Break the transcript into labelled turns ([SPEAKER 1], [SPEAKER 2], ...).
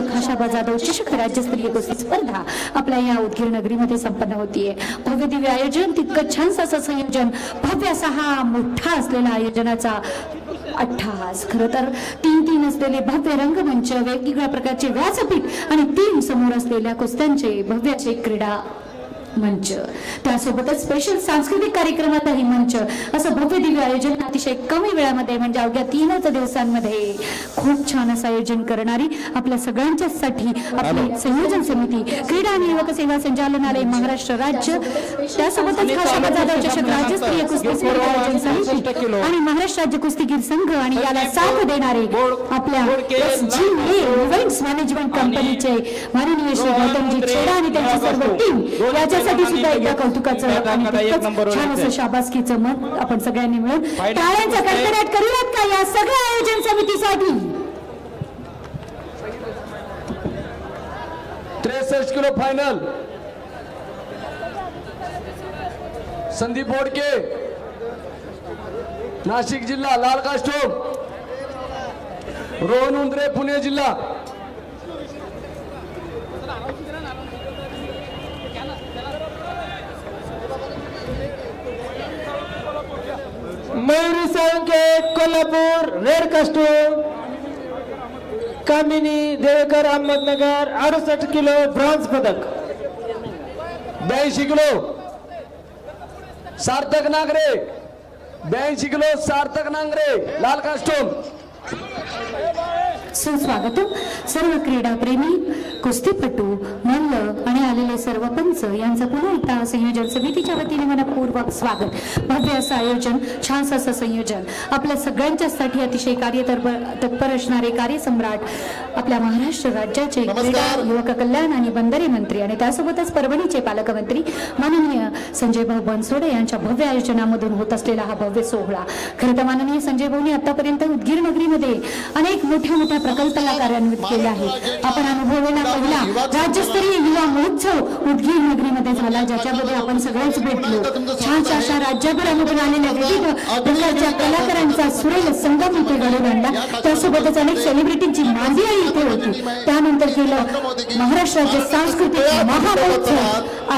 [SPEAKER 1] खाशाबा जाधव चषक राज्यस्तरीय कुस्ती स्पर्धा आपल्या या उदगीर नगरीमध्ये संपन्न होतीये। भव्य दिव्य आयोजन, तितकं छान असं संयोजन, भव्य असा हा मोठा असलेला आयोजनाचा अट्टहास। खरं तर तीन असलेले भव्य रंगमंच, वेगवेगळ्या प्रकारचे व्यासपीठ आणि तीन समोर असलेल्या कुस्त्यांचे भव्य असे क्रीडा मंच, त्यासोबतच स्पेशल सांस्कृतिक कार्यक्रमातही मंच, असं भव्य दिव्य आयोजन अतिशय कमी वेळामध्ये म्हणजे अवघ्या 3 दिवसांमध्ये खूप छान असं आयोजन करणारी आपल्या सगळ्यांच्यासाठी आपली संयोजन समिती, क्रीडा आणि युवक सेवा संचालनालय महाराष्ट्र राज्य, त्यासोबतच खाशाबा जाधव चषक राज्यस्तरीय कुस्ती स्पर्धा आयोजन समिती आणि महाराष्ट्र राज्य कुस्तीगीर संघ आणि याला साथ देणारे आपल्या SGA इव्हेंट्स मॅनेजमेंट कंपनीचे माननीय श्री गौतमजी छेडा आणि त्यांची सर्व टीम, याच्यासाठी सुद्धा एकदा कौतुकाचं आणि छान असं शाबासकीचं मत आपण सगळ्यांनी मिळून टाळ्यांचा कडकडाट करूयात का या सगळ्या आयोजन समितीसाठी।
[SPEAKER 2] 63 किलो फायनल संदीप बोडके नाशिक जिल्हा लाल कास्टोम, रोहन उंद्रे पुणे जिल्हा,
[SPEAKER 3] मयूरी साळुंखे कोल्हापूर रेड कास्टूम, कामिनी देवेकर अहमदनगर 68 किलो ब्रॉन्झ पदक,
[SPEAKER 2] 82 किलो सार्थक नागरे, 82 किलो सार्थक नांगरे लाल कास्टोम।
[SPEAKER 1] सुस्वागतम सर्व क्रीडाप्रेमी, कुस्तीपटू, मल्ल आणि आलेले सर्व पंच यांचं पुन्हा एकदा संयोजन समितीच्या वतीने मनपूर्वक स्वागत। भव्य असं आयोजन, छान असं संयोजन, आपल्या सगळ्यांच्यासाठी अतिशय तत्पर असणारे कार्यसम्राट आपल्या महाराष्ट्र राज्याचे क्रीडा युवक कल्याण आणि बंदरे मंत्री आणि त्यासोबतच परभणीचे पालकमंत्री माननीय संजय भाऊ बनसोडे यांच्या भव्य आयोजनामधून होत असलेला हा भव्य सोहळा। खरं तर माननीय संजय भाऊंनी आतापर्यंत उदगीर नगरीमध्ये अनेक मोठ्या प्रकल्पाला कार्यान्वित केले आहेत। आपण अनुभवलेला पहिला राज्यस्तरीय युवा महोत्सव उदगीर नगरीमध्ये झाला, ज्याच्यामध्ये आपण सगळेच भेटलो। छानशा अशा राज्यभरामधून आलेल्या विविध प्रकारच्या कलाकारांचा सुरेल संगम इथे घडवून आणला, त्यासोबतच अनेक सेलिब्रिटींची मांदियाळी इथे होती। त्यानंतर केलं महाराष्ट्राचे सांस्कृतिक महामहोत्सव